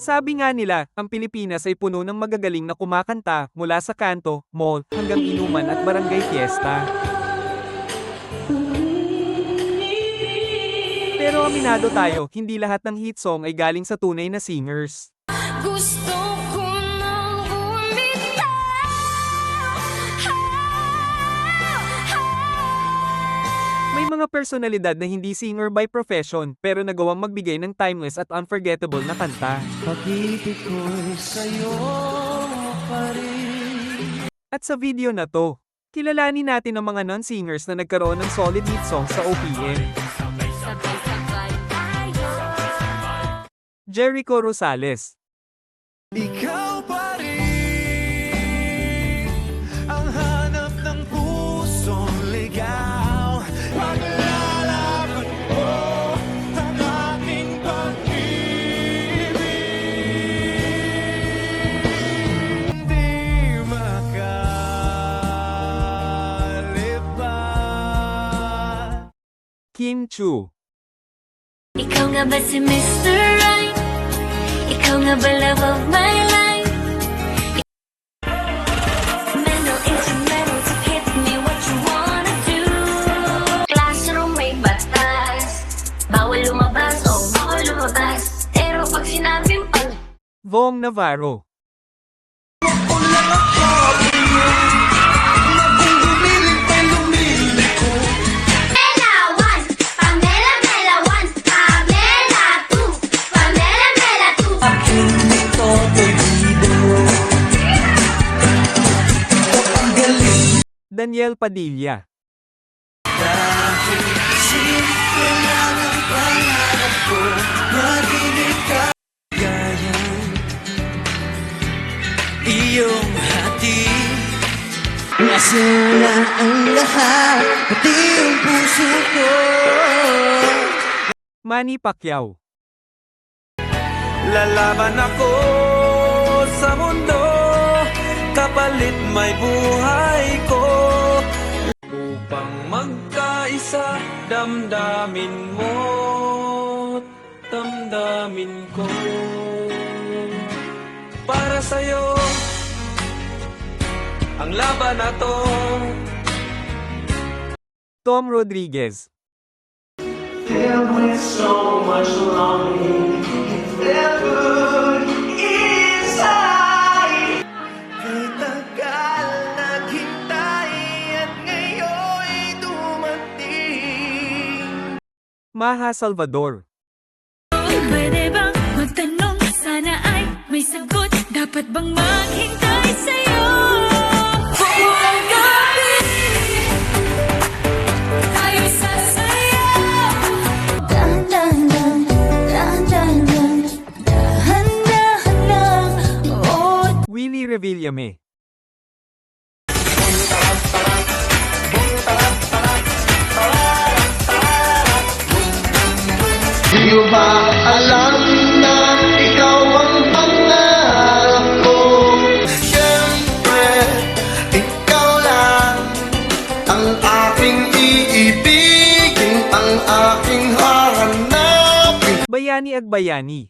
Sabi nga nila, ang Pilipinas ay puno ng magagaling na kumakanta, mula sa kanto, mall, hanggang inuman at barangay fiesta. Pero aminado tayo, hindi lahat ng hit song ay galing sa tunay na singers. Gusto ko nang bumitaw. May mga personalidad na hindi singer by profession, pero nagawang magbigay ng timeless at unforgettable na kanta. Pag-ibig ko'y sa'yo pa rin. At sa video na to, kilalanin natin ang mga non-singers na nagkaroon ng solid hit song sa OPM. Sabay-sabay tayo. Jericho Rosales. Ikaw pa rin ang hanap ng pusong ligaw. Paglalaban mo ang aking pag-ibig. Hindi makalipas. Kim Chu. Ikaw nga ba si Mr. Right? Ikaw nga ba love of my life? Mental instrumentals, hit me what you wanna do. Classroom may batas, bawal lumabas o bawal lumabas. Pero pag sinabing pag Vong Navarro. Pamela 1, Pamela Mela 1, Pamela 2, Pamela Mela 2. Daniel Padilla. Iyong hati nasa na ang lahat, pati ang puso ko. Manny Pacquiao. Lalaban ako sa mundo, kapalit may buhay ko. Upang magkaisa, damdamin mo, damdamin ko. Para sa'yo, ang laban na to. Tom Rodriguez. Filled with so much longing, felt good inside. Kay tagal naghintay at ngayon'y dumating. Maha Salvador. Pwede bang magtanong, sana ay may sagot. Dapat bang maghintay sa'yo? Buong gabi tayo'y sasayaw. Dahan-dahan, dahan-dahan, dahan-dahan lang. Oh, Willie Revillame. Di ba alam na ikaw ang pangarap ko? Siyempre, ikaw lang ang aking iibigin, ang aking hahanapin. Bayani Agbayani.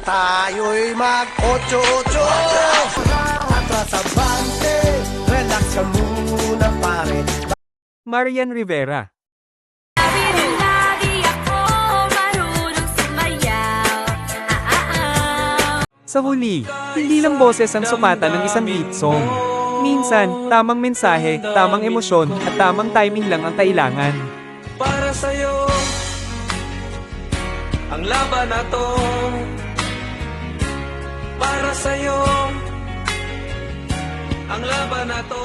Tayo'y mag-ocho-ocho Atrasabante, relax ka muna pare. Marian Rivera. sabi rin lagi ako marunong sumayaw. Sa huli, hindi lang boses ang sukatan ng isang hit song. Minsan, tamang mensahe, tamang emosyon, at tamang timing lang ang kailangan. Para sa'yo, ang laban na to. Para sa'yo, ang laban na to.